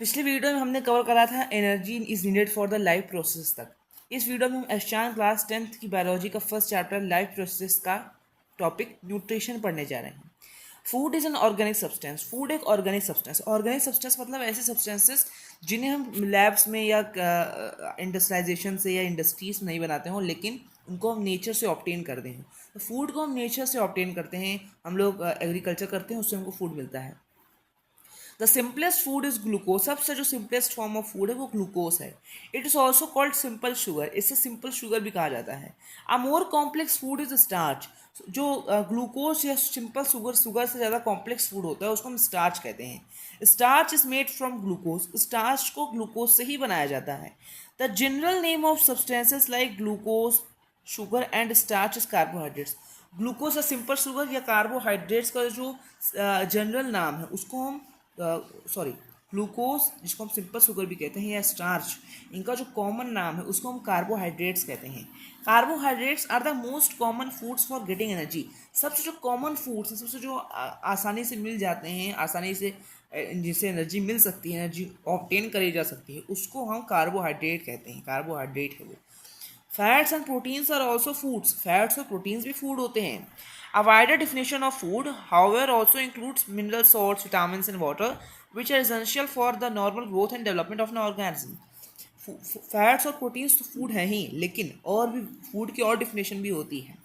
पिछले वीडियो में हमने कवर करा था energy is needed for the life process तक। इस वीडियो में हम एशचान क्लास 10th की बायोलॉजी का फर्स्ट चैप्टर लाइफ प्रोसेस का टॉपिक न्यूट्रिशन पढ़ने जा रहे हैं। Food is an organic substance. Food एक ऑर्गेनिक सब्सटेंस। ऑर्गेनिक सब्सटेंस मतलब ऐसे सब्सटेंसेस जिन्हें हम लैब्स में या इंडस्ट्रियलाइजेशन से या इंडस्ट्रीज में नहीं बनाते हों, लेकिन उनको हम नेचर से ऑब्टेन करते हैं। तो फूड को हम नेचर से ऑब्टेन करते हैं, हम लोग एग्रीकल्चर करते हैं, उससे हमको फूड मिलता है। The simplest food is glucose. सबसे जो सिंपलेस्ट फॉर्म ऑफ फूड है वो ग्लूकोज है। It is also called simple sugar. इसे सिंपल शुगर भी कहा जाता है। A more complex food is starch. जो ग्लूकोज या सिंपल शुगर से ज़्यादा कॉम्प्लेक्स फूड होता है उसको हम स्टार्च कहते हैं। Starch is made from glucose. Starch को ग्लूकोज से ही बनाया जाता है। The general name of substances like glucose, sugar and starch is carbohydrates. Glucose या सिंपल शुगर या कार्बोहाइड्रेट्स का जो जनरल नाम है उसको हम ग्लूकोज, जिसको हम सिंपल शुगर भी कहते हैं, या स्टार्च, इनका जो कॉमन नाम है उसको हम कार्बोहाइड्रेट्स कहते हैं। Carbohydrates are the most common foods for getting energy. सबसे जो कॉमन फूड्स हैं, सबसे जो आसानी से मिल जाते हैं, आसानी से जिससे एनर्जी मिल सकती है, एनर्जी ऑब्टेन करी जा सकती है, उसको हम कार्बोहाइड्रेट कहते हैं। कार्बोहाइड्रेट है वो। Fats and proteins are also foods. Fats और प्रोटीन्स भी फूड होते हैं। A wider definition of food, however, also includes mineral salts, vitamins, and water, which are essential for the normal growth and development of an organism. Fats और proteins तो food है ही, लेकिन और भी फूड की और डिफिनेशन भी होती है,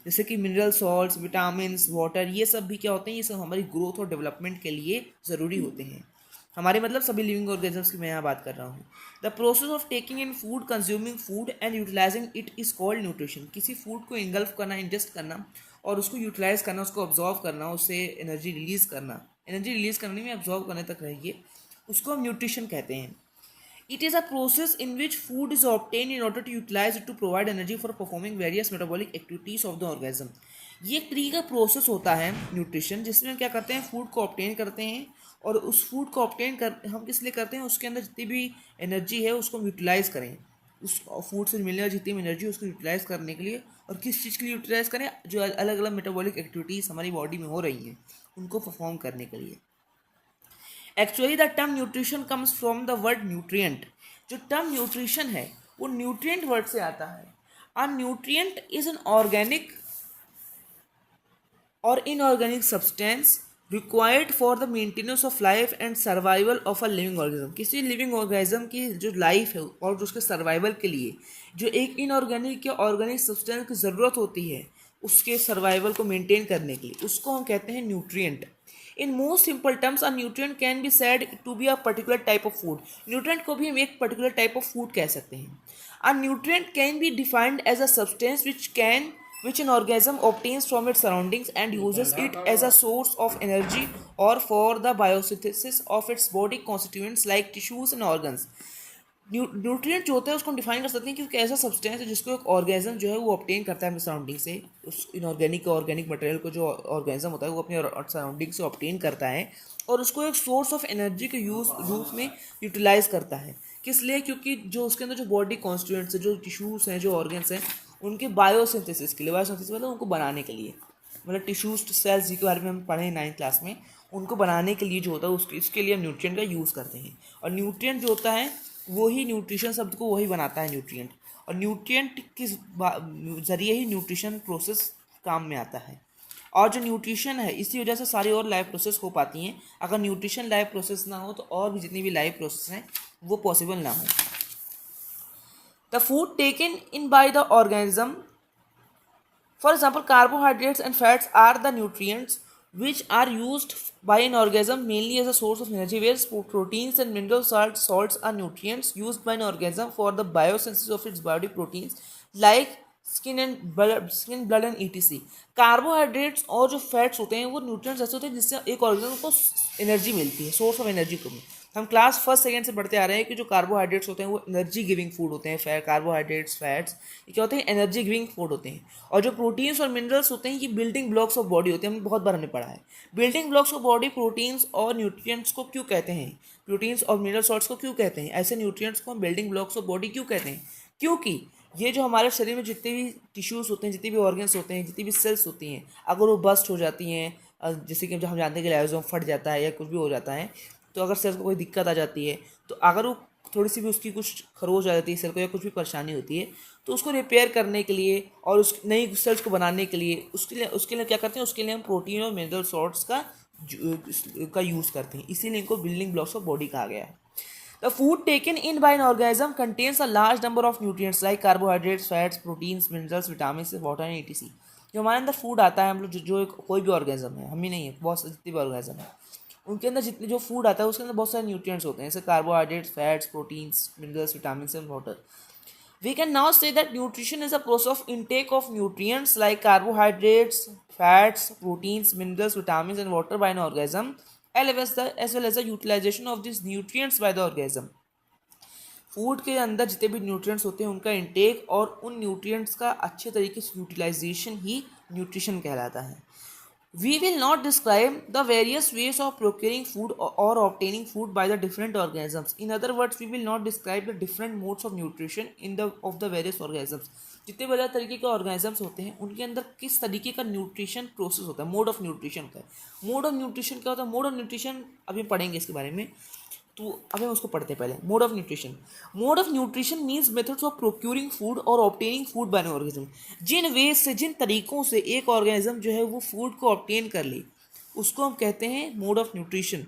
जैसे कि मिनरल सॉल्ट्स, विटामिन्स, वाटर, ये सब भी क्या होते हैं, ये सब हमारी ग्रोथ और डेवलपमेंट के लिए ज़रूरी होते हैं। हमारे मतलब सभी लिविंग ऑर्गेनिजम्स की मैं यहाँ बात कर रहा हूँ। The process of taking in food, consuming food and utilising it is called nutrition. किसी फूड को इंगल्फ करना, इंजेस्ट करना और उसको यूटिलाइज करना, उसको ऑब्जॉर्व करना, उससे एनर्जी रिलीज करना, एनर्जी रिलीज करने में ऑब्जॉर्व करने तक रहिए, उसको हम न्यूट्रिशन कहते हैं। It is a process in which food is obtained in order to utilize it to provide energy for performing various metabolic activities of the organism. ये एक तरीके का प्रोसेस होता है न्यूट्रिशन, जिसमें हम क्या करते हैं, फूड को ऑब्टेन करते हैं, और उस फूड को ऑब्टेन कर हम किस लिए करते हैं, उसके अंदर जितनी भी एनर्जी है उसको हम यूटिलाइज करें, उस फूड से मिलने वाली जितनी भी एनर्जी उसको यूटिलाइज करने के लिए। और किस चीज़ के लिए यूटिलाइज करें, जो अलग अलग मेटाबॉलिक एक्टिविटीज़ हमारी बॉडी में हो रही हैं उनको परफॉर्म करने के लिए। Actually the term nutrition comes from the word nutrient. जो टर्म न्यूट्रिशन है वो न्यूट्रिएंट वर्ड से आता है। A nutrient is an organic or inorganic substance required for the maintenance of life and survival of a living organism. किसी living organism की जो life है और उसके सर्वाइवल के लिए जो एक इनऑर्गेनिक या ऑर्गेनिक सब्सटेंस की ज़रूरत होती है, उसके सर्वाइवल को मेंटेन करने के लिए, उसको हम कहते हैं nutrient. In most simple terms a nutrient can be said to be a particular type of food. Nutrient को भी हम एक पर्टिकुलर टाइप ऑफ फूड कह सकते हैं। A nutrient can be defined as a substance which an organism obtains from its surroundings and uses it as a source of energy or for the biosynthesis of its body constituents like tissues and organs. Nutrient जो होता है उसको हम define कर सकते हैं कि ऐसा सब्सटेंस है जिसको एक ऑर्गेनिज्म जो है वो ऑब्टेन करता है अपने सराउंडिंग से। उस इनऑर्गेनिक ऑर्गेनिक मटेरियल को जो ऑर्गेनिज्म होता है वो अपने सराउंडिंग से ऑब्टेन करता है और उसको एक सोर्स ऑफ एनर्जी के रूप में यूटिलाइज करता है। किस लिए? क्योंकि जो उसके अंदर जो बॉडी कॉन्स्टिट्यूएंट्स है, जो टिश्यूज़ हैं, जो ऑर्गन्स हैं, उनके बायोसिंथेसिस के लिए, बायोसिंथेसिस मतलब उनको बनाने के लिए, मतलब टिश्यूज सेल्स जिसके बारे में हम पढ़े 9th क्लास में, उनको बनाने के लिए जो होता है उसके इसके लिए हम न्यूट्रिएंट का यूज़ करते हैं। और न्यूट्रिएंट जो होता है वही न्यूट्रिशन शब्द को वही बनाता है, न्यूट्रिएंट। और न्यूट्रिएंट के ज़रिए ही न्यूट्रिशन प्रोसेस काम में आता है। और जो न्यूट्रिशन है इसी वजह से सारी और लाइफ प्रोसेस हो पाती हैं। अगर न्यूट्रिशन लाइफ प्रोसेस ना हो तो और भी जितनी भी लाइफ प्रोसेस हैं वो पॉसिबल ना हो। The food taken in by the organism, for example, carbohydrates and fats are the nutrients which are used by an organism mainly as a source of energy, whereas proteins and mineral salts are nutrients used by an organism for the biosynthesis of its body proteins like skin, blood and etc. Carbohydrates और जो fats होते हैं वो nutrients ऐसे होते हैं जिससे एक ऑर्गेनिज्म को एनर्जी मिलती है, सोर्स ऑफ एनर्जी को। हम क्लास फर्स्ट सेकेंड से पढ़ते आ रहे हैं कि जो कार्बोहाइड्रेट्स होते हैं वो एनर्जी गिविंग फूड होते हैं। कार्बोहाइड्रेट्स, फैट्स, ये क्या होते हैं, एनर्जी गिविंग फूड होते हैं। और जो प्रोटीन्स और मिनरल्स होते हैं ये बिल्डिंग ब्लॉक्स ऑफ बॉडी होते हैं। हमने बहुत बार हमने पढ़ा है building blocks of body proteins और न्यूट्रिएंट्स को क्यों कहते हैं, प्रोटीन्स और मिनरल सॉल्ट्स को क्यों कहते हैं, ऐसे न्यूट्रिएंट्स को हम बिल्डिंग ब्लॉक्स ऑफ बॉडी क्यों कहते हैं? क्योंकि ये जो हमारे शरीर में जितने भी टिश्यूज़ होते हैं, जितने भी ऑर्गन्स होते हैं, जितनी भी सेल्स होती हैं, अगर वो बस्ट हो जाती हैं, जैसे कि हम जानते हैं कि लाइसोसोम फट जाता है या कुछ भी हो जाता है, तो अगर सेल को कोई दिक्कत आ जाती है, तो अगर वो थोड़ी सी भी उसकी कुछ खरोच आ जाती है सेल को या कुछ भी परेशानी होती है, तो उसको रिपेयर करने के लिए और उस नई सेल्स को बनाने के लिए उसके लिए क्या करते हैं, उसके लिए हम प्रोटीन और मिनरल सॉल्ट्स का यूज़ करते हैं। इसीलिए इनको बिल्डिंग ब्लॉक्स ऑफ बॉडी कहा गया है। The food taken in by an organism contains a large number of nutrients like carbohydrates, fats, proteins, minerals, vitamins, water and etc. जो हमारे अंदर फूड आता है, हम लोग जो कोई भी ऑर्गेनिज्म है, हम ही नहीं है, बहुत से जितने भी ऑर्गेनिज्म है, उनके अंदर जितने जो फूड आता है उसके अंदर बहुत सारे न्यूट्रिएंट्स होते हैं, जैसे carbohydrates, fats, proteins, minerals, vitamin and water. We can now say that nutrition is a process of intake of nutrients like carbohydrates, fats, proteins, minerals, vitamins, and water by an organism, as well as the utilization of these nutrients by the organism. Food के अंदर जितने भी nutrients होते हैं उनका intake और उन nutrients का अच्छे तरीके से यूटिलाइजेशन ही न्यूट्रिशन कहलाता है. We will not describe the various ways of procuring food or obtaining food by the different organisms. In other words, we will not describe the different modes of nutrition of the various organisms. जितने बड़े तरीके के organisms होते हैं उनके अंदर किस तरीके का न्यूट्रिशन प्रोसेस होता है, मोड ऑफ न्यूट्रिशन का. मोड ऑफ न्यूट्रिशन क्या होता है? मोड ऑफ न्यूट्रिशन अभी पढ़ेंगे इसके बारे में, तो अभी हम उसको पढ़ते हैं पहले. Mode of nutrition. Mode of nutrition means methods of procuring food और obtaining food by an organism. जिन वेज से, जिन तरीकों से एक ऑर्गेनिज्म जो है वो फूड को ऑब्टेन कर ले, उसको हम कहते हैं mode of nutrition.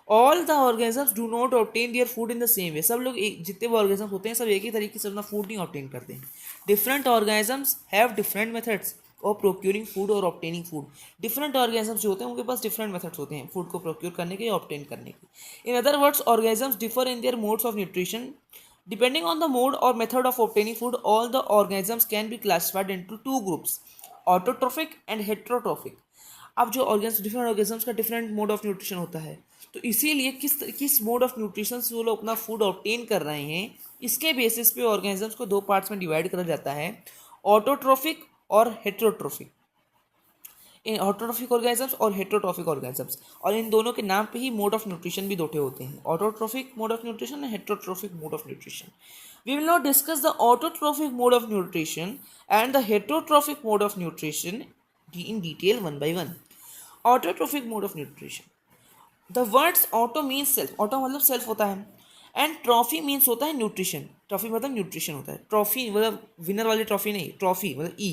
All the organisms do not obtain their food in the same way. सब लोग जितने भी ऑर्गेनिजम्स होते हैं सब एक ही तरीके से अपना फूड नहीं ऑब्टेन करते हैं. Different organisms have different methods of procuring food और ऑब्टेनिंग फूड. डिफरेंट ऑर्गेनिजम्स जो होते हैं उनके पास डिफरेंट मेथड्स होते हैं फूड को प्रोक्यूर करने के या ऑब्टेन करने के. In other words, organisms differ in their modes of nutrition. Depending on the mode और method of obtaining food, all the organisms can be classified into two groups, autotrophic and heterotrophic. अब जो organism, different organisms का different mode of nutrition होता है, तो इसीलिए किस mode of nutrition से वो लोग अपना फूड ऑब्टेन कर रहे हैं, इसके बेसिस पे ऑर्गेनिजम्स को दो पार्ट्स में डिवाइड करा जाता है, ऑटोट्रोफिक और हेट्रोट्रोफिक. इन ऑटोट्रोफिक ऑर्गेनिजम्स और हेट्रोट्रोफिक ऑर्गेनिजम्स, और इन दोनों के नाम पे ही मोड ऑफ न्यूट्रिशन भी दो होते हैं, autotrophic mode of nutrition and heterotrophic mode of nutrition. We will now discuss the autotrophic mode of nutrition and the heterotrophic mode of nutrition in detail one by one. Autotrophic mode of nutrition. The words auto means self. Auto मतलब self होता है, and trophy means होता है nutrition. Trophy मतलब nutrition होता है. Trophy मतलब winner वाली trophy नहीं, trophy मतलब E,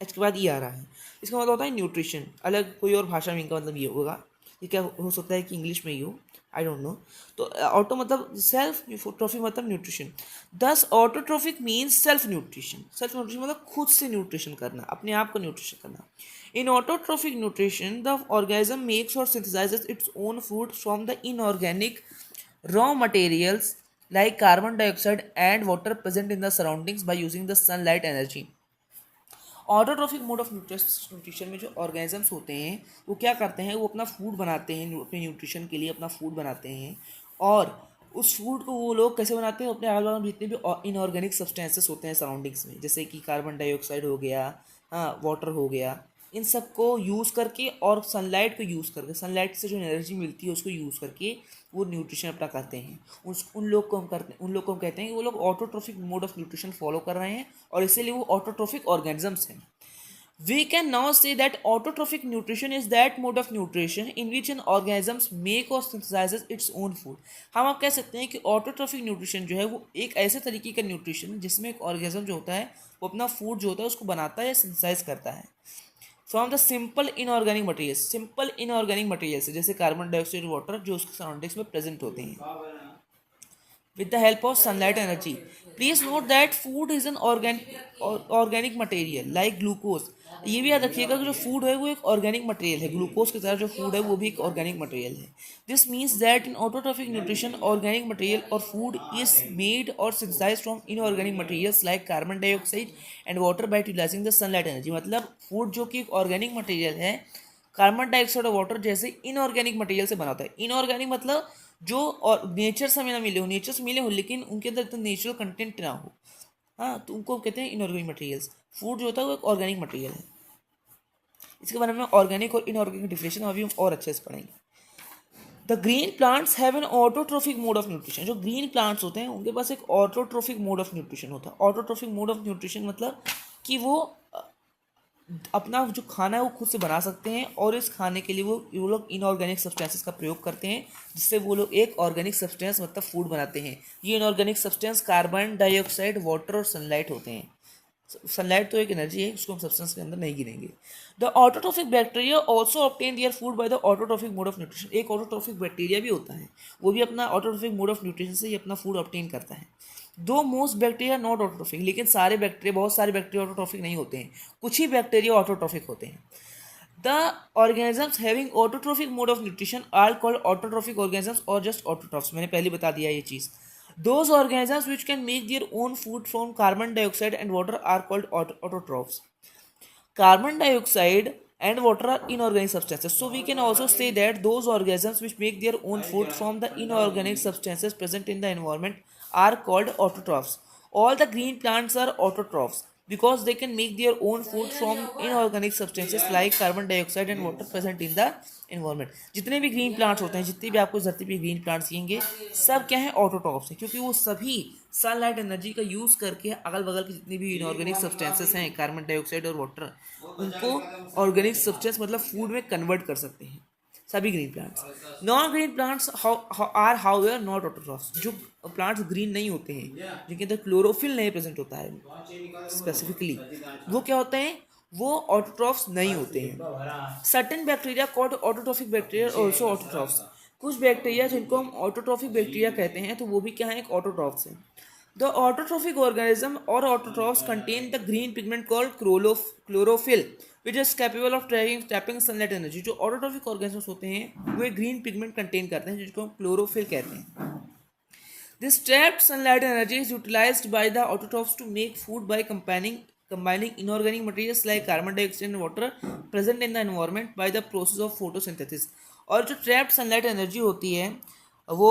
इसके बाद E आ रहा है. इसका मतलब होता है न्यूट्रिशन. अलग कोई और भाषा में इनका मतलब ये होगा, ये क्या हो सकता है कि इंग्लिश में ही हो, आई डोंट नो. तो ऑटो मतलब सेल्फ, ट्रॉफी मतलब न्यूट्रिशन. दस autotrophic means self nutrition. Self nutrition मतलब खुद से न्यूट्रिशन करना, अपने आप को न्यूट्रिशन करना. In autotrophic nutrition the organism makes और synthesises its own food from the inorganic raw materials like carbon dioxide and water present in the surroundings by using the sunlight energy. Autotrophic mode of nutrition में जो organisms होते हैं वो क्या करते हैं, वो अपना फूड बनाते हैं, अपने न्यूट्रिशन के लिए अपना फूड बनाते हैं. और उस फूड को वो लोग कैसे बनाते हैं, अपने अगल बगल में जितने भी इनऑर्गेनिक सब्सटेंसेस होते हैं सराउंडिंग्स में, जैसे कि कार्बन डाइऑक्साइड हो गया, हाँ, वाटर हो गया, इन सब को यूज़ करके और सनलाइट को यूज़ करके, सनलाइट से जो एनर्जी मिलती है उसको यूज़ करके वो न्यूट्रिशन अपना करते हैं. उन लोग को हम कहते हैं कि वो लोग autotrophic mode of nutrition follow कर रहे हैं और इसीलिए वो ऑटोट्रोफिक ऑर्गेनिजम्स हैं. We can now say that autotrophic nutrition is that mode of nutrition in which an organism make or synthesizes its own food. हम अब कह सकते हैं कि ऑटोट्रोफिक न्यूट्रिशन जो है वो एक ऐसे तरीके का न्यूट्रिशन है जिसमें एक ऑर्गेनिज्म जो होता है वो अपना फूड जो होता है उसको बनाता है या सिंथेसाइज करता है from the simple inorganic materials. Simple inorganic materials जैसे कार्बन डाइऑक्साइड, वाटर जो उसके सराउंडिंग्स में प्रेजेंट होते हैं with the help of sunlight energy. Please note that food is an organic material like glucose. ये भी याद रखिएगा कि जो फूड है वो एक ऑर्गेनिक मटेरियल है, ग्लूकोज की तरह जो फूड है वो भी एक ऑर्गेनिक मटेरियल है. This means that in autotrophic nutrition organic material और फूड इज मेड और synthesised from inorganic materials like carbon dioxide and water by utilising the sunlight energy. मतलब फूड जो कि एक ऑर्गेनिक मटेरियल है, कार्बन डाइऑक्साइड और water जैसे inorganic material से बना होता है. इनऑर्गेनिक मतलब जो और नेचर से ना मिले हो, नेचर से मिले हो लेकिन उनके अंदर इतना नेचुरल कंटेंट ना हो, हाँ, तो उनको कहते हैं इनऑर्गेनिक मटेरियल्स. फूड जो होता है वो एक ऑर्गेनिक मटेरियल है. इसके बारे में ऑर्गेनिक और इनऑर्गेनिक डिफरेंशिएशन अभी हम और अच्छे से पढ़ेंगे. The green plants have an autotrophic mode of nutrition. जो ग्रीन प्लांट्स होते हैं उनके पास एक ऑटोट्रोफिक मोड ऑफ न्यूट्रिशन होता है. ऑटोट्रोफिक मोड ऑफ न्यूट्रिशन मतलब कि वो अपना जो खाना है वो खुद से बना सकते हैं, और इस खाने के लिए वो लोग इनऑर्गेनिक सब्सटेंसेस का प्रयोग करते हैं, जिससे वो लोग एक ऑर्गेनिक सब्सटेंस मतलब फूड बनाते हैं। ये inorganic substance carbon dioxide, water और सनलाइट होते हैं। सनलाइट तो एक एनर्जी है, उसको हम सब्सटेंस के अंदर नहीं गिनेंगे। The autotrophic bacteria also obtain their food by the autotrophic mode of nutrition. एक ऑटोट्रोफिक बैक्टीरिया भी होता है, वो भी अपना ऑटोट्रोफिक मोड ऑफ न्यूट्रिशन से ही अपना फूड ऑब्टेन करता है। दो मोस्ट बैक्टीरिया नॉट ऑटोट्रोफिक, लेकिन सारे बैक्टीरिया, बहुत सारे बैक्टीरिया ऑटोट्रोफिक नहीं होते हैं, कुछ ही बैक्टीरिया ऑटोट्रोफिक होते हैं। The organisms having autotrophic mode of nutrition are called autotrophic organisms or just autotrophs. मैंने पहले बता दिया ये चीज़। Those organisms which can make their own food from carbon dioxide and water are called autotrophs. Carbon dioxide and water are inorganic substances. So we can also say that those organisms which make their own food from the inorganic substances present in the environment are called autotrophs. All the green plants are autotrophs because they can make their own food from inorganic substances like carbon dioxide and water present in the environment. जितने भी green plants होते हैं, जितने भी आपको धरती पे green plants दिखेंगे, सब क्या है, ऑटोट्रॉफ्स हैं, क्योंकि वो सभी सनलाइट एनर्जी का यूज़ करके अगल बगल की जितनी भी इनऑर्गेनिक सब्सटेंसेस हैं, कार्बन डाइऑक्साइड और वाटर, उनको ऑर्गेनिक सब्सटेंस मतलब फूड में कन्वर्ट कर सकते हैं सभी green plants. Non green plants are however not autotrophs. जो प्लांट्स ग्रीन नहीं होते हैं, जिनके अंदर क्लोरोफिल नहीं प्रेजेंट होता है स्पेसिफिकली, वो क्या होते हैं, वो ऑटोट्रॉफ्स नहीं होते हैं। Certain bacteria called autotrophic bacteria also autotrophs. कुछ बैक्टीरिया जिनको हम ऑटोट्रॉफिक बैक्टीरिया कहते हैं, तो वो भी क्या है, एक ऑटोट्रॉफ्स है। The autotrophic organism or autotrophs contain the green pigment called chlorophyll, which is capable of trapping sunlight energy. जो autotrophic organisms होते हैं वो एक green pigment contain करते हैं, जिसको हम chlorophyll कहते हैं। This trapped sunlight energy is utilized by the autotrophs to make food by combining inorganic materials like carbon dioxide and water present in the environment by the process of photosynthesis. और जो trapped sunlight energy होती है, वो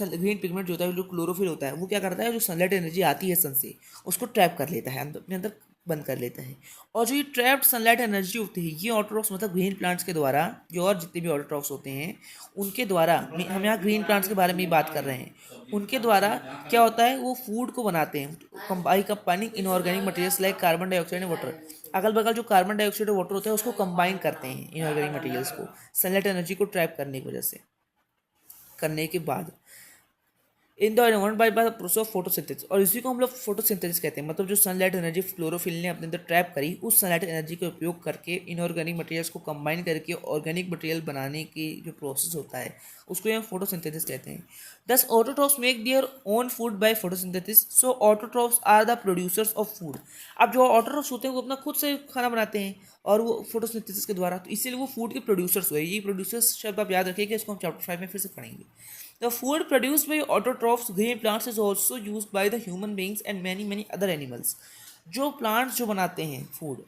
green pigment जो होता है, जो chlorophyll होता है, वो क्या करता है, जो सनलाइट एनर्जी आती है सन से, उसको ट्रैप कर लेता है, अपने अंदर बंद कर लेता है। और जो ये ट्रैप्ड सनलाइट एनर्जी होती है, ये ऑटोट्रॉफ्स मतलब ग्रीन प्लांट्स के द्वारा, जो और जितने भी ऑटोट्रॉफ्स होते हैं उनके द्वारा, हम यहाँ ग्रीन प्लांट्स के बारे में ही बात कर रहे हैं, उनके द्वारा क्या होता है, वो फूड को बनाते हैं by combining inorganic materials like carbon dioxide and water. अगल बगल जो कार्बन डाइऑक्साइड और वाटर होता है उसको कंबाइन करते हैं इनऑर्गेनिक मटेरियल्स को, सनलाइट एनर्जी को ट्रैप करने की वजह से, करने के बाद in the environment bye the process of photosynthesis. और इसी को हम लोग फोटोसिंथेसिस कहते हैं। मतलब जो सनलाइट एनर्जी क्लोरोफिल ने अपने अंदर ट्रैप करी, उस सनलाइट एनर्जी का उपयोग करके इनऑर्गेनिक मटेरियल्स को कंबाइन करके ऑर्गेनिक मटेरियल बनाने की जो प्रोसेस होता है, उसको हम फोटोसिंथेसिस कहते हैं। Thus autotrophs make their own food by photosynthesis, so autotrophs are the producers of food. अब जो ऑटोट्रॉफ्स होते हैं वो अपना खुद से खाना बनाते हैं, और वो फोटोसिंथेसिस के द्वारा, तो इसीलिए वो फूड के प्रोड्यूसर्स हुए। ये प्रोड्यूसर्स शब्द आप याद रखिएगा, इसको हम चैप्टर 5 में फिर से पढ़ेंगे। The food produced by autotrophs, green plants, is also used by the human beings and many other animals. जो प्लांट्स जो बनाते हैं फूड,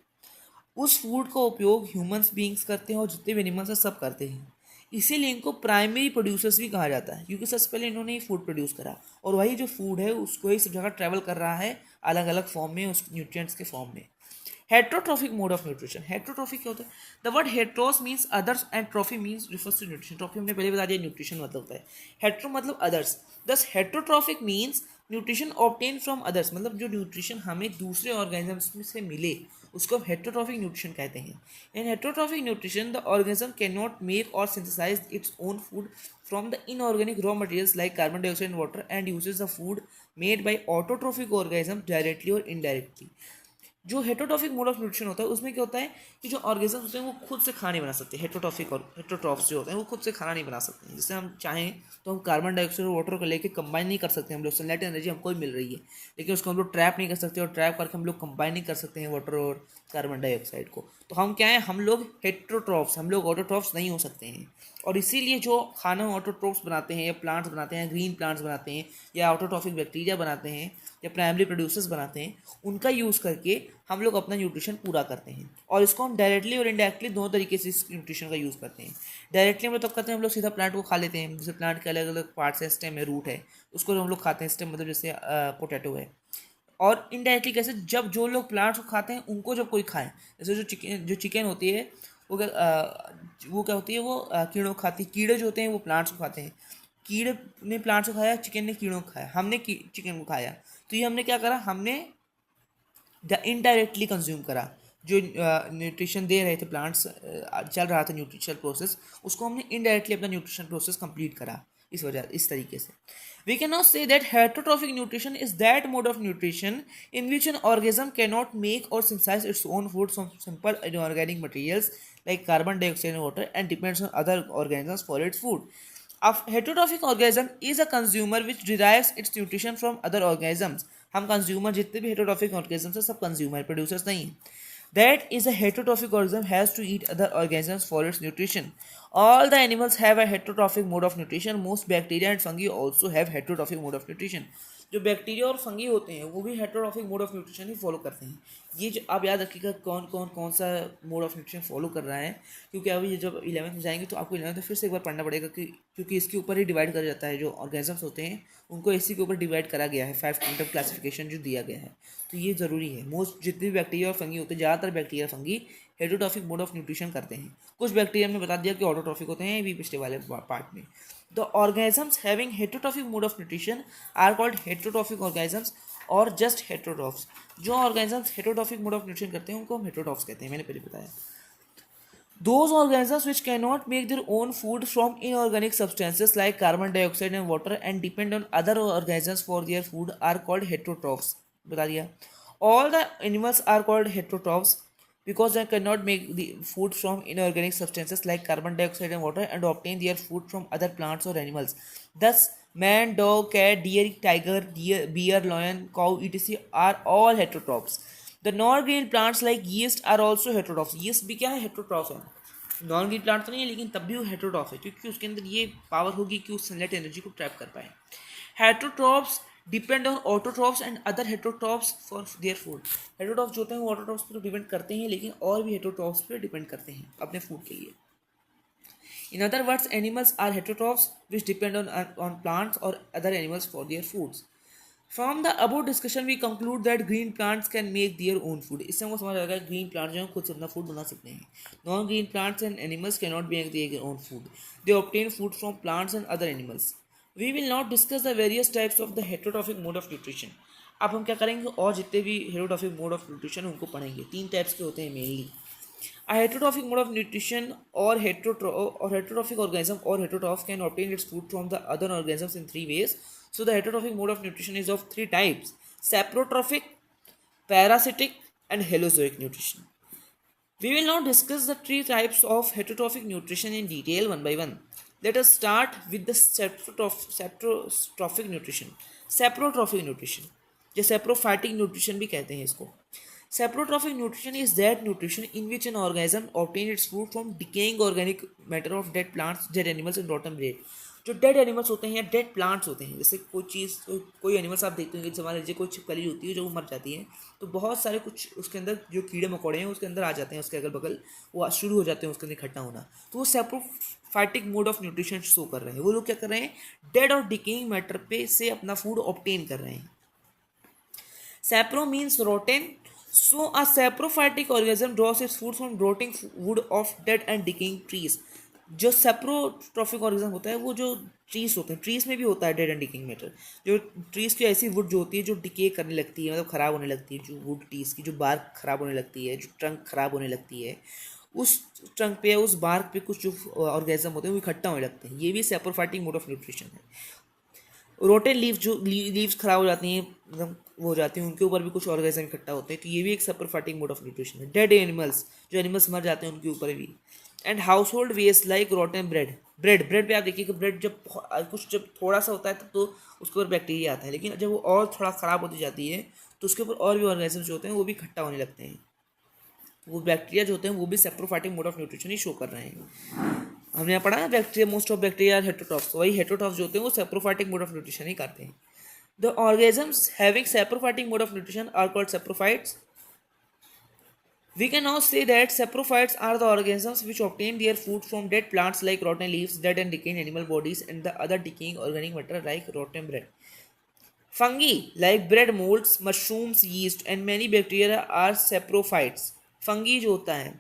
उस फूड का उपयोग ह्यूमंस बींग्स करते हैं और जितने भी एनिमल्स हैं सब करते हैं। इसीलिए इनको प्राइमरी प्रोड्यूसर्स भी कहा जाता है, क्योंकि सबसे पहले इन्होंने ही फूड प्रोड्यूस करा, और वही जो फूड है उसको ही सब जगह ट्रैवल कर रहा है अलग अलग फॉर्म में, उस न्यूट्रिएंट्स के फॉर्म में। Heterotrophic mode of nutrition. Heterotrophic क्या होता है? The word heteros means others and trophy means refers to nutrition. Trophy हमने पहले बता दिया, न्यूट्रिशन मतलब होता है। हेट्रो मतलब अदर्स, दस heterotrophic means nutrition obtain from others. मतलब जो न्यूट्रिशन हमें दूसरे ऑर्गेनिज्म से मिले उसको हम हेट्रोट्रॉफिक न्यूट्रिशन कहते हैं। In heterotrophic nutrition the organism can not make और synthesise its own food from the inorganic raw materials like carbon dioxide and water and uses the food made by autotrophic organism directly और indirectly. जो heterotrophic mode of nutrition होता है उसमें क्या होता है कि जो ऑर्गेनिज्म होते हैं वो खुद से खाना नहीं बना सकते। हेट्रोट्रॉफिक और हेट्रोट्रॉफ्स जो होते हैं वो खुद से खाना नहीं बना सकते हैं। जैसे हम चाहें तो हम कार्बन डाइऑक्साइड और वाटर को लेकर कंबाइन नहीं कर सकते। हम लोग सनलाइट एनर्जी हमको ही मिल रही है, लेकिन उसको हम लोग ट्रैप नहीं कर सकते, और ट्रैप करके हम लोग कंबाइन नहीं कर सकते हैं वाटर और कार्बन डाइऑक्साइड को। तो हम क्या हैं, हम लोग हेट्रोट्रॉफ्स, हम लोग ऑटोट्रॉफ्स नहीं हो सकते हैं। और इसीलिए जो खाना ऑटोट्रॉफ्स बनाते हैं या प्लांट्स बनाते हैं, ग्रीन प्लांट्स बनाते हैं या ऑटोट्रॉफिक बैक्टीरिया बनाते हैं या प्राइमरी प्रोड्यूसर्स बनाते हैं, उनका यूज़ करके हम लोग अपना न्यूट्रिशन पूरा करते हैं। और इसको हम डायरेक्टली और इनडायरेक्टली दोनों तरीके से इस न्यूट्रिशन का यूज़ करते हैं। डायरेक्टली हम लोग तब करते हैं, हम लोग सीधा प्लांट को खा लेते हैं। जैसे प्लांट के अलग अलग पार्ट्स है, स्टेम है, रूट है, उसको हम लोग खाते हैं। स्टेम मतलब जैसे पोटैटो है। और इनडायरेक्टली कैसे, जब जो लोग प्लांट्स को खाते हैं उनको जब कोई खाए, जैसे जो चिकन होती है वो क्या होती है, वो कीड़ों को खाती है। कीड़े जो होते हैं वो प्लांट्स को खाते हैं। कीड़े ने प्लांट्स को खाया, चिकन ने कीड़ों को खाया, हमने चिकन को खाया। तो ये हमने क्या करा, हमने इनडायरेक्टली कंज्यूम करा। जो न्यूट्रिशन दे रहे थे प्लांट्स, चल रहा था न्यूट्रिशनल प्रोसेस, उसको हमने इनडायरेक्टली अपना न्यूट्रिशन प्रोसेस कंप्लीट करा इस तरीके से. We can now say that heterotrophic nutrition is that mode of nutrition in which an organism cannot make or synthesize its own food from simple inorganic materials like carbon dioxide and water and depends on other organisms for its food. A heterotrophic organism is a consumer which derives its nutrition from other organisms. हम consumer जितने भी heterotrophic organisms हैं सब consumer producers नहीं हैं. That is a heterotrophic organism has to eat other organisms for its nutrition. All the animals have a heterotrophic mode of nutrition. Most bacteria and fungi also have heterotrophic mode of nutrition. जो bacteria और fungi होते हैं वो भी heterotrophic mode of nutrition he follow करते हैं. ये जो आप याद रखिएगा कौन सा मोड ऑफ न्यूट्रिशन फॉलो कर रहा है, क्योंकि अभी जब 11th में जाएंगे तो आपको 11th में फिर से एक बार पढ़ना पड़ेगा क्योंकि इसके ऊपर ही डिवाइड करा जाता है. जो ऑर्गेनिजम्स होते हैं उनको इसी के ऊपर डिवाइड करा गया है, 5 किंगडम क्लासिफिकेशन जो दिया गया है. तो ये ज़रूरी है. मोस्ट जितने भी बैक्टीरिया और फंगी होते हैं, ज़्यादातर bacteria fungi heterotrophic mode of nutrition करते हैं. कुछ बैक्टीरिया में बता दिया कि ऑटोट्रॉफिक होते हैं, भी पिछले वाले पार्ट में. The organisms having heterotrophic mode of nutrition are called heterotrophic organisms or just heterotrophs. जो organisms heterotrophic mode of nutrition करते हैं उनको हम heterotrophs कहते हैं, मैंने पहले बताया. Those organisms which cannot make their own food from inorganic substances like carbon dioxide and water and depend on other organisms for their food are called heterotrophs. बता दिया. All the animals are called heterotrophs because they cannot make the food from inorganic substances like carbon dioxide and water and obtain their food from other plants or animals. Thus, man, dog, cat, deer, tiger, bear, lion, cow, etc. are all heterotrophs. The non-green plants like yeast are also heterotrophs. Yeast भी क्या है? heterotroph है. Non green plant तो नहीं है लेकिन तब भी वो हेटरोट्रॉफ है क्योंकि उसके अंदर ये पावर होगी कि उस सनलाइट एनर्जी को ट्रैप कर पाए. Heterotrophs depend on autotrophs and other heterotrophs for their food. Heterotrophs जो होते हैं वो ऑटोट्रॉफ्स पर डिपेंड करते हैं लेकिन और भी हेटरोट्रॉफ्स पर डिपेंड करते हैं अपने फूड के लिए. In other words, animals are heterotrophs which depend on plants or other animals for their foods. From the above discussion, we conclude that green plants can make their own food. इससे हमको समझ आ गया green plants जो हैं खुद से अपना food बना सकते हैं. Non-green plants and animals cannot make their own food. They obtain food from plants and other animals. We will now discuss the various types of the heterotrophic mode of nutrition. अब हम क्या करेंगे और जितने भी heterotrophic mode of nutrition उनको पढ़ेंगे. 3 types के होते हैं mainly. A heterotrophic mode of nutrition or heterotrophic organism or heterotroph can obtain its food from the other organisms in 3 ways. So the heterotrophic mode of nutrition is of 3 types: saprotrophic, parasitic, and holozoic nutrition. We will now discuss the 3 types of heterotrophic nutrition in detail one by one. Let us start with the saprotrophic nutrition. Saprotrophic nutrition, या saprophytic nutrition भी कहते हैं इसको. Saprotrophic nutrition is that nutrition in which an organism obtains its food from decaying organic matter of dead plants, dead animals and rotten bread. जो dead animals होते हैं या dead plants होते हैं, जैसे कोई चीज़ कोई एनिमल्स आप देखते होंगे, जैसे मान लीजिए कोई छिपकली होती है जो मर जाती है तो बहुत सारे कुछ उसके अंदर जो कीड़े मकोड़े हैं उसके अंदर आ जाते हैं, उसके अगल बगल वो शुरू हो जाते हैं उसके अंदर इकट्ठा होना. तो वो saprophytic mode of nutrition show कर रहे हैं. वो लोग क्या कर रहे हैं? डेड और डिकेइंग मैटर पे से अपना फूड ऑब्टेन कर रहे हैं. सैप्रो means rotten. So a saprophytic organism draws its food from rotting wood of dead and decaying trees. जो सैप्रोट्रॉफिक ऑर्गेनिज्म होता है वो जो ट्रीज होते हैं, ट्रीज में भी होता है डेड एंड डिकेइंग मैटर. जो ट्रीज की ऐसी वुड जो होती है जो डिके करने लगती है, मतलब ख़राब होने लगती है, जो वुड ट्रीज की जो बार्क ख़राब होने लगती है, जो ट्रंक ख़राब होने लगती है, उस ट्रंक पे उस बार्क पे कुछ जो ऑर्गेनिज्म होते हैं वो इकट्ठा होने लगते हैं. ये भी सैप्रोफाइटिक मोड ऑफ न्यूट्रिशन है. रोटेन लीव जो लीव्स ख़राब हो जाती हैं, मतलब वो हो जाती हैं, उनके ऊपर भी कुछ ऑर्गेनिज्म इकट्ठा होते हैं, तो ये भी एक सैप्रोफाइटिक मोड ऑफ न्यूट्रिशन है. डेड एनिमल्स, जो एनिमल्स मर जाते हैं उनके ऊपर भी. And household waste like rotten bread पे आप देखिए कि ब्रेड जब थोड़ा सा होता है तब तो उसके ऊपर बैक्टीरिया आता है, लेकिन जब वो और थोड़ा ख़राब होती जाती है तो उसके ऊपर और भी ऑर्गेनिज्म जो होते हैं वो भी इकट्ठा होने लगते हैं. वो बैक्टीरिया जो होते हैं वो भी सैप्रोफाइटिक मोड ऑफ न्यूट्रिशन ही शो कर रहे हैं. हमने यहाँ पढ़ा ना bacteria, most of bacteria heterotrophs, वही हेटरोट्रॉफ्स जो होते हैं वो सैप्रोफाइटिक मोड ऑफ न्यूट्रिशन ही करते हैं. The organisms having saprophytic mode of nutrition are called saprophytes. We can now say that saprophytes are the organisms which obtain their food from dead plants like rotten leaves, dead and decaying animal bodies, and the other decaying organic matter like rotten bread. Fungi like bread molds, mushrooms, yeast, and many bacteria are saprophytes. Fungi जो होता है,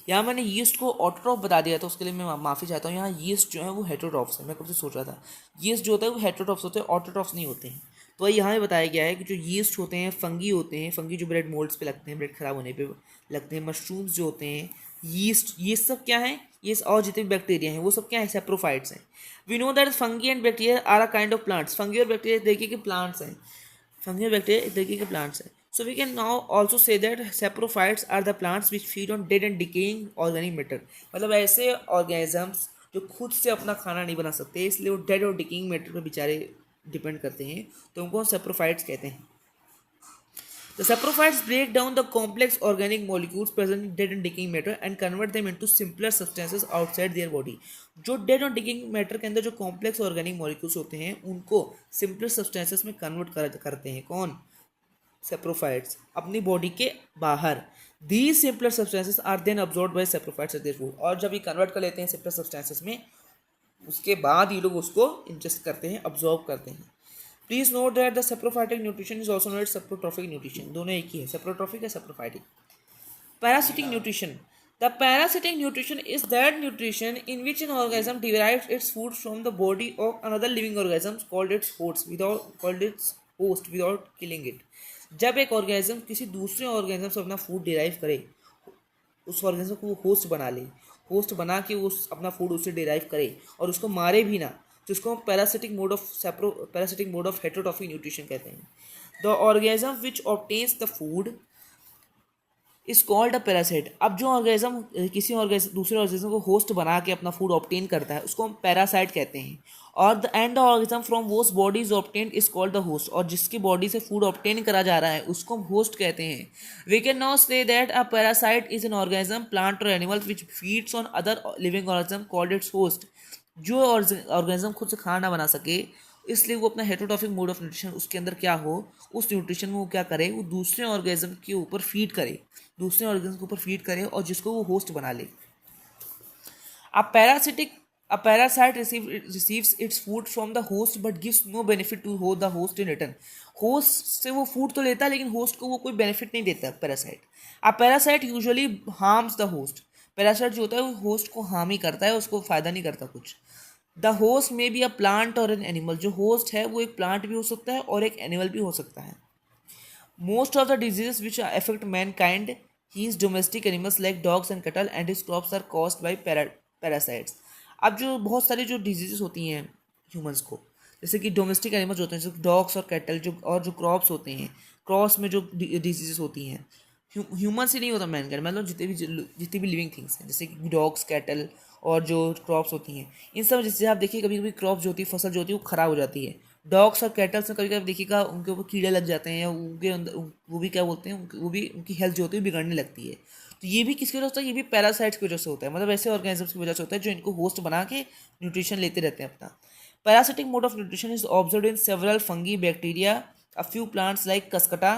यहाँ मैंने yeast को autotroph बता दिया था, उसके लिए मैं माफ़ी चाहता हूँ. यहाँ यीस्ट जो है वो हेटरोट्रॉफ्स है, मैं कब से सोच रहा था. यीस्ट जो होता है वो हेटरोट्रॉफ्स होते हैं, ऑटोट्रॉफ्स नहीं होते हैं. तो यहाँ पे बताया गया है कि जो यीस्ट होते हैं, फंगी होते हैं, फंगी जो ब्रेड मोल्ड्स पे लगते हैं, ब्रेड खराब होने पे लगते हैं, मशरूम्स जो होते हैं, यीस्ट, ये सब क्या है, ये और जितने भी बैक्टीरिया हैं वो सब क्या है, सेप्रोफाइट्स हैं। We know that fungi and bacteria are a kind of plants, fungi और बैक्टीरिया एक तरीके के प्लांट्स हैं, फंगी और बैक्टीरिया एक तरीके के प्लांट्स हैं। So we can now also say that saprophytes are the plants which feed on dead and decaying organic matter, मतलब ऐसे ऑर्गेनिजम्स जो खुद से अपना खाना नहीं बना सकते, इसलिए वो डेड और डिकेइंग मैटर पर बेचारे डिपेंड करते हैं, तो उनको saprophytes कहते हैं। The saprophytes break down the complex organic molecules present in dead and decaying matter and convert them into simpler substances outside their body. जो dead और decaying matter के अंदर जो complex organic molecules होते हैं उनको simpler substances में convert करते हैं कौन, saprophytes, अपनी बॉडी के बाहर। These simpler substances are then absorbed by saprophytes as their food, और जब ये कन्वर्ट कर लेते हैं simpler substances में, उसके बाद ये लोग उसको इंजेस्ट करते हैं, अब्जॉर्ब करते हैं। Please note that the saprophytic nutrition is also known as saprotrophic nutrition, दोनों एक ही है, सेप्रोट्रॉफिक या saprophytic. Parasitic nutrition, the parasitic nutrition is that nutrition in which an organism derives its food from the body of another living organism called its host without killing it. जब एक organism किसी दूसरे organism से अपना food derive करे, उस organism को वो होस्ट बना ले, होस्ट बना के उस अपना फूड उससे डिराइव करे और उसको मारे भी ना, तो उसको parasitic mode of heterotrophic nutrition कहते हैं। The organism which obtains the food is called a parasite. अब जो ऑर्गेनिज्म किसी दूसरे ऑर्गेनिज्म को होस्ट बना के अपना फूड ऑब्टेन करता है उसको हम पैरासाइट कहते हैं। और the end organism from whose body is obtained is called the host, और जिसकी बॉडी से फूड ऑब्टेन करा जा रहा है उसको हम होस्ट कहते हैं। We can now say that a parasite is an organism, plant और animal which feeds on other living organism called its host. जो ऑर्गेनिज्म खुद से खाना ना बना सके, इसलिए वो अपना हेटेरोट्रॉफिक मोड ऑफ न्यूट्रिशन उसके अंदर क्या हो, उस न्यूट्रिशन में वो क्या करे, वो दूसरे ऑर्गेनिज्म के ऊपर फीड करे, दूसरे ऑर्गेनिज्म के ऊपर फीड करे और जिसको वो होस्ट बना ले। A parasite receives its food from the host but gives no benefit to the host in return. Host से वो फूड तो लेता है लेकिन होस्ट को वो कोई बेनिफिट नहीं देता parasite. A parasite usually harms the host. Parasite जो होता है वो होस्ट को हार्म ही करता है, उसको फायदा नहीं करता कुछ। द होस्ट में बी अ प्लांट और एन एनिमल, जो होस्ट है वो एक प्लांट भी हो सकता है और एक एनिमल भी हो सकता है। Most of the diseases which affect mankind his domestic animals like dogs and cattle and his crops are caused by parasites. अब जो बहुत सारी जो डिजीजेस होती हैं ह्यूमंस को, जैसे कि डोमेस्टिक एनिमल्स होते हैं जैसे डॉग्स और कैटल, जो और जो क्रॉप्स होते हैं, क्रॉस में जो डिजीजेस होती हैं, ह्यूमन से नहीं होता मैन का, मतलब जितनी भी लिविंग थिंग्स हैं जैसे कि डॉग्स, कैटल और जो क्रॉप्स होती हैं, इन सब जैसे आप देखिए कभी कभी क्रॉप्स जो होती है, फसल जो होती है वो ख़राब हो जाती है। डॉग्स और कैटल्स में कभी कभी देखिएगा उनके ऊपर कीड़े लग जाते हैं या उनके अंदर वो भी क्या बोलते हैं, वो भी उनकी हेल्थ जो होती है बिगड़ने लगती है। तो ये भी किसकी वजह से होता है, ये भी पैरासाइट्स की वजह से होता है, मतलब ऐसे ऑर्गेनिजम्स की वजह से होता है जो इनको होस्ट बना के न्यूट्रिशन लेते रहते हैं अपना। Parasitic mode of nutrition is observed in several fungi, bacteria, a few plants like cuscuta,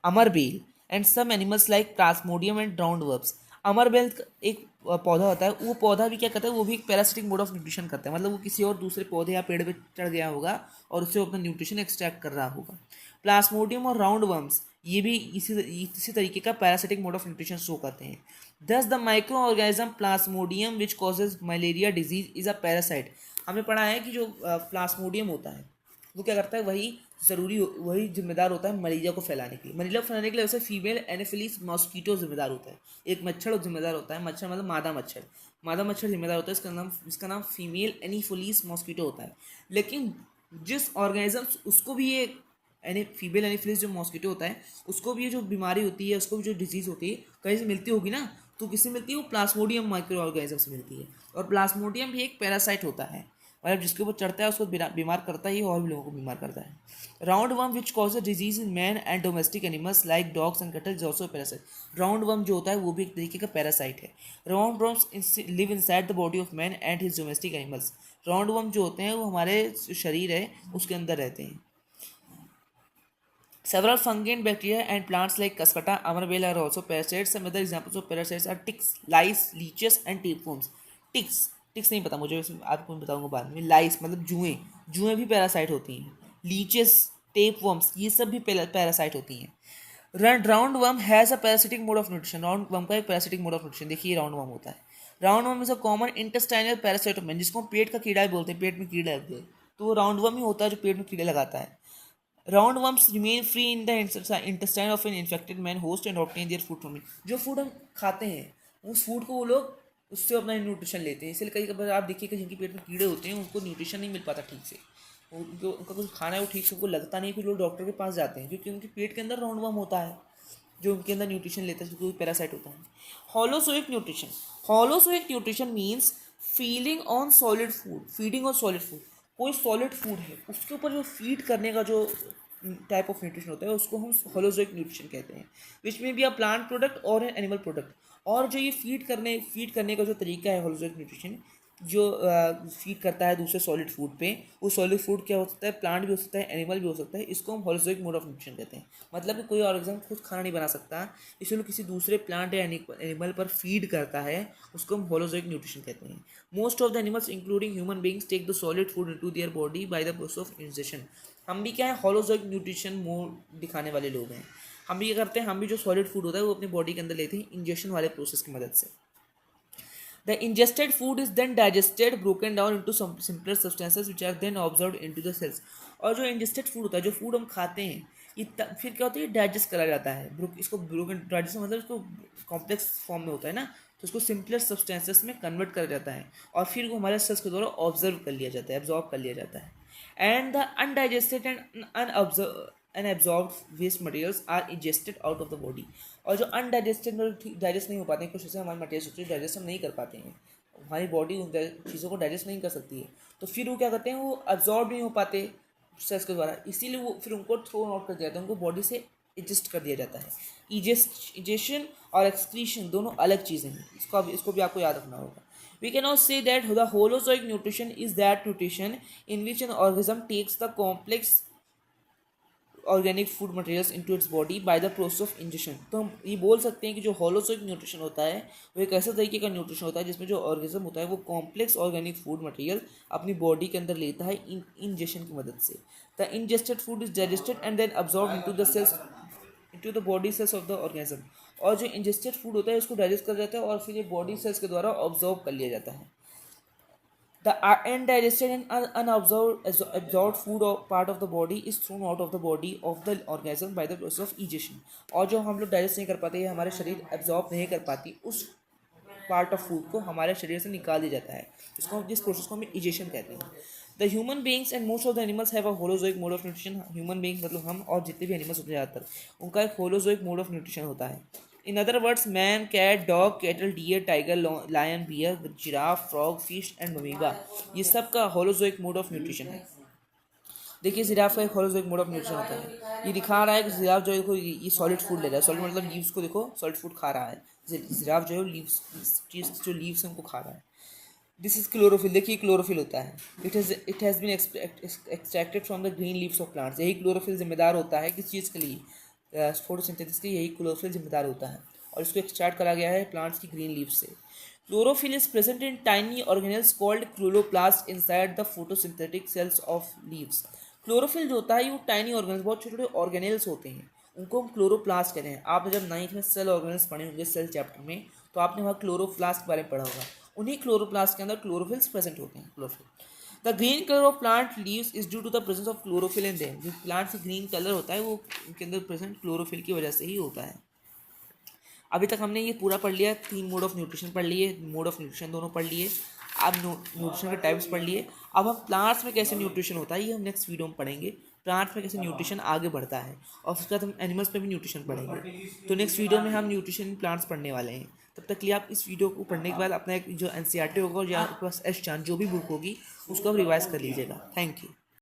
amarbel and some animals like plasmodium and round worms. अमरबेल एक पौधा होता है, वो पौधा भी क्या करता है, वो भी एक पैरासिटिक मोड ऑफ न्यूट्रिशन करता है, मतलब वो किसी और दूसरे पौधे या पेड़ पे चढ़ गया होगा और उससे अपना न्यूट्रिशन एक्सट्रैक्ट कर रहा होगा। प्लाज्मोडियम और राउंड वर्म्स ये भी इसी तरीके का parasitic mode of nutrition show करते हैं। दस the micro organism Plasmodium which causes malaria disease is a parasite. हमने पढ़ा है कि जो प्लाज्मोडियम होता है वो क्या करता है, वही जिम्मेदार होता है मलेरिया को फैलाने के लिए। मलेरिया फैलाने के लिए वैसे फीमेल एनोफिलीज मॉस्कीटो जिम्मेदार होता है, एक मच्छर जिम्मेदार होता है, मच्छर मतलब मादा मच्छर जिम्मेदार होता है, इसका नाम फीमेल एनीफिलीज मॉस्कीटो होता है। लेकिन जिस ऑर्गेनिज्म उसको भी ये फीमेल एनीफिलीज जो मॉस्कीटो होता है उसको भी ये जो बीमारी होती है, उसको भी जो डिजीज़ होती है कहीं से मिलती होगी ना, तो किससे मिलती है, वो प्लाज्मोडियम माइक्रो ऑर्गेनिज्म से मिलती है। और प्लाज्मोडियम भी एक पैरासाइट होता है, मतलब जिसके ऊपर चढ़ता है उसको बीमार करता ही और भी लोगों को बीमार करता है। Round worm which causes disease in man and domestic animals like dogs and cattle is also parasite. Round worm जो होता है वो भी एक तरीके का पैरासाइट है। Round worms live inside the body of man and his domestic animals. Round worm जो होते हैं वो हमारे शरीर है उसके अंदर रहते हैं। Several fungi and bacteria and plants like Cuscuta, Amarvale are also parasites. Some other examples of parasites are ticks, lice, leeches and tapeworms. Ticks नहीं पता मुझे, आपको बताऊंगा बाद में। लाइस मतलब जुएं भी पैरासाइट होती हैं। लीचेस, टेपवर्म्स ये सब भी पैरासाइट होती हैं। Round worm has a parasitic mode of nutrition. Round worm का एक पैरासिटिक मोड ऑफ न्यूट्रिशन देखिए राउंड वर्म होता है। Round worm is a common intestinal parasite of man, जिसको हम पेट का कीड़ा भी बोलते हैं, पेट में कीड़े लगते हैं तो वो राउंड वर्म ही होता है जो पेट में कीड़े लगाता है। Roundworms remain free in the intestine of an infected man host and obtain their food from it. जो फूड हम खाते हैं उस फूड को वो लोग उससे अपना न्यूट्रिशन लेते हैं। इसलिए कई बार आप देखिए कि जिनके पेट में कीड़े होते हैं उनको न्यूट्रिशन नहीं मिल पाता ठीक से, उनका कुछ खाना है वो ठीक से उनको लगता नहीं, फिर लोग डॉक्टर के पास जाते हैं क्योंकि उनके पेट के अंदर राउंडवर्म होता है जो उनके अंदर न्यूट्रिशन लेता है, क्योंकि पैरासाइट होता है। Holozoic nutrition, holozoic nutrition means feeding on solid food, feeding on solid food. कोई सॉलिड फूड है उसके ऊपर जो फीड करने का जो टाइप ऑफ न्यूट्रिशन होता है उसको हम होलोजोइक न्यूट्रिशन कहते हैं, विच में बी अ प्लांट प्रोडक्ट और एन एनिमल प्रोडक्ट। और जो ये फीड करने का जो तरीका है होलोजोइक न्यूट्रिशन, जो फीड करता है दूसरे सॉलिड फूड पे, वो सॉलिड फूड क्या हो सकता है, प्लांट भी हो सकता है, एनिमल भी हो सकता है, इसको हम होलोजोइक मोड ऑफ न्यूट्रिशन कहते हैं। मतलब कि कोई ऑर्गेनिज्म खुद खाना नहीं बना सकता, इसलिए किसी दूसरे प्लांट या एनिमल पर फीड करता है, उसको हम होलोजोइक न्यूट्रिशन कहते हैं। Most of the animals including human beings take the solid food into their body by the process of injection. हम भी क्या है, होलोजोइक न्यूट्रिशन मोड दिखाने वाले लोग हैं। हम भी क्या करते हैं, हम भी जो सॉलिड फूड होता है वो अपनी बॉडी के अंदर लेते हैं इंजेक्शन वाले प्रोसेस की मदद से। The ingested food is then digested, broken down into some simpler substances which are then absorbed into the cells। और जो ingested food होता है, जो फूड हम खाते हैं, ये फिर क्या होता है, डाइजेस्ट करा जाता है। इसको ब्रोकन डाइजेस्ट मतलब इसको कॉम्प्लेक्स फॉर्म में होता है ना, तो इसको सिंपलर सब्सटेंसेस में कन्वर्ट करा जाता है और फिर वो हमारे सेल्स के द्वारा ऑब्जर्व कर लिया जाता है, एब्जॉर्ब कर लिया जाता है। And the undigested and unabsorbed waste materials are egested out of the body. और जो अनडाइजेस्टेड डाइजेस्ट नहीं हो पाते हैं, कुछ ऐसे हमारे मटेरियल्स होते हैं डाइजेस्ट हम नहीं कर पाते हैं, हमारी बॉडी उन चीज़ों को डाइजेस्ट नहीं कर सकती है, तो फिर वो क्या करते हैं, वो अब्जॉर्ब नहीं हो पाते सेल्स के द्वारा, इसीलिए वो फिर उनको थ्रो आउट कर दिया जाता है, उनको बॉडी से एडजस्ट कर दिया जाता है। इजेशन और एक्सक्रीशन दोनों अलग चीज़ें हैं, इसको भी आपको याद रखना होगा। We cannot say that the holozoic nutrition is that nutrition in which an organism takes the complex organic food materials into its body by the process of injection. तो हम ये बोल सकते हैं कि जो होलोजोइक न्यूट्रिशन होता है वो एक ऐसा तरीके का न्यूट्रिशन होता है जिसमें जो ऑर्गेनिज्म होता है वो कॉम्प्लेक्स ऑर्गेनिक फूड मटेरियल अपनी बॉडी के अंदर लेता है इंजेक्शन की मदद से। The ingested food is digested and then absorb into the cells, into the body cells of the organism. और जो इंजेस्टेड फूड होता है उसको डाइजेस्ट कर जाता है और फिर ये बॉडी सेल्स के द्वारा ऑब्जॉर्व कर लिया जाता है। The undigested and absorbed food part of the body is thrown out of the body of the organism by the process of egestion। और जो हम लोग डाइजेस्ट नहीं कर पाते, हमारे शरीर एब्जॉर्ब नहीं कर पाती, उस पार्ट ऑफ फूड को हमारे शरीर से निकाल दिया जाता है, जिस प्रोसेस को हम इजेशन कहते हैं। The human beings and most of the animals have a holozoic mode of nutrition. Human beings मतलब हम और जितने भी एनिमल्स होते हैं ज़्यादातर, उनका एक होलोजोइक मोड ऑफ न्यूट्रिशन होता है। In other words, man, cat, dog, cattle, deer, tiger, lion, bear, giraffe, frog, fish and amoeba, ये सब का होलोजोइक मोड ऑफ न्यूट्रिशन है। देखिए जिराफ का एक होलोजोइक मोड ऑफ न्यूट्रिशन होता है, ये दिखा रहा है कि जिराफ जो है देखो ये सॉलिड फूड ले रहा है, सॉलिड मतलब लीव्स को देखो सॉलिड फूड खा रहा है, जिराफ जो है लीव्स, जो लीव्स हैं उनको खा रहा है। दिस इज क्लोरोफिल, देखिए क्लोरोफिल होता है, it has been extracted from the green leaves of plants. यही क्लोरोफिल जिम्मेदार होता है किस चीज़ के लिए, फोटोसिंथेसिस के, यही क्लोरोफिल जिम्मेदार होता है और इसको एक्सट्रैक्ट करा गया है प्लांट्स की ग्रीन लीव्स से। Chlorophyll is present in tiny organelles called chloroplast inside the photosynthetic cells of leaves. Chlorophyll जो होता है वो टाइनी ऑर्गेनेल्स, बहुत छोटे छोटे ऑर्गेनेल्स होते हैं, उनको हम क्लोरोप्लास्ट कहते हैं। आपने जब 9th में सेल ऑर्गेनेल्स पढ़े होंगे सेल चैप्टर में, तो आपने वहाँ क्लोरोप्लास्ट के बारे में पढ़ा होगा। उन्हीं क्लोरोप्लास्ट के अंदर क्लोरोफिल्स प्रेजेंट होते हैं। Chlorophyll the green colour of plant leaves is due to the presence of chlorophyll in them. जो प्लांट से ग्रीन कलर होता है वो उनके अंदर प्रेजेंट क्लोरोफिल की वजह से ही होता है। अभी तक हमने ये पूरा पढ़ लिया, 3 मोड ऑफ न्यूट्रिशन पढ़ लिए, मोड ऑफ न्यूट्रिशन दोनों पढ़ लिए, अब न्यूट्रिशन के टाइप्स पढ़ लिए। अब हम प्लांट्स में कैसे न्यूट्रिशन होता है ये हम नेक्स्ट वीडियो में पढ़ेंगे, प्लांट्स में कैसे न्यूट्रिशन आगे बढ़ता है, और उसके बाद हम एनिमल्स पे भी न्यूट्रिशन पढ़ेंगे। तो नेक्स्ट वीडियो में हम न्यूट्रिशन इन प्लांट्स पढ़ने वाले हैं। तब तक के लिए आप इस वीडियो को पढ़ने के बाद अपना एक जो NCERT होगा या आपके पास एस्चान जो भी बुक होगी उसको आप रिवाइज कर लीजिएगा। Thank you.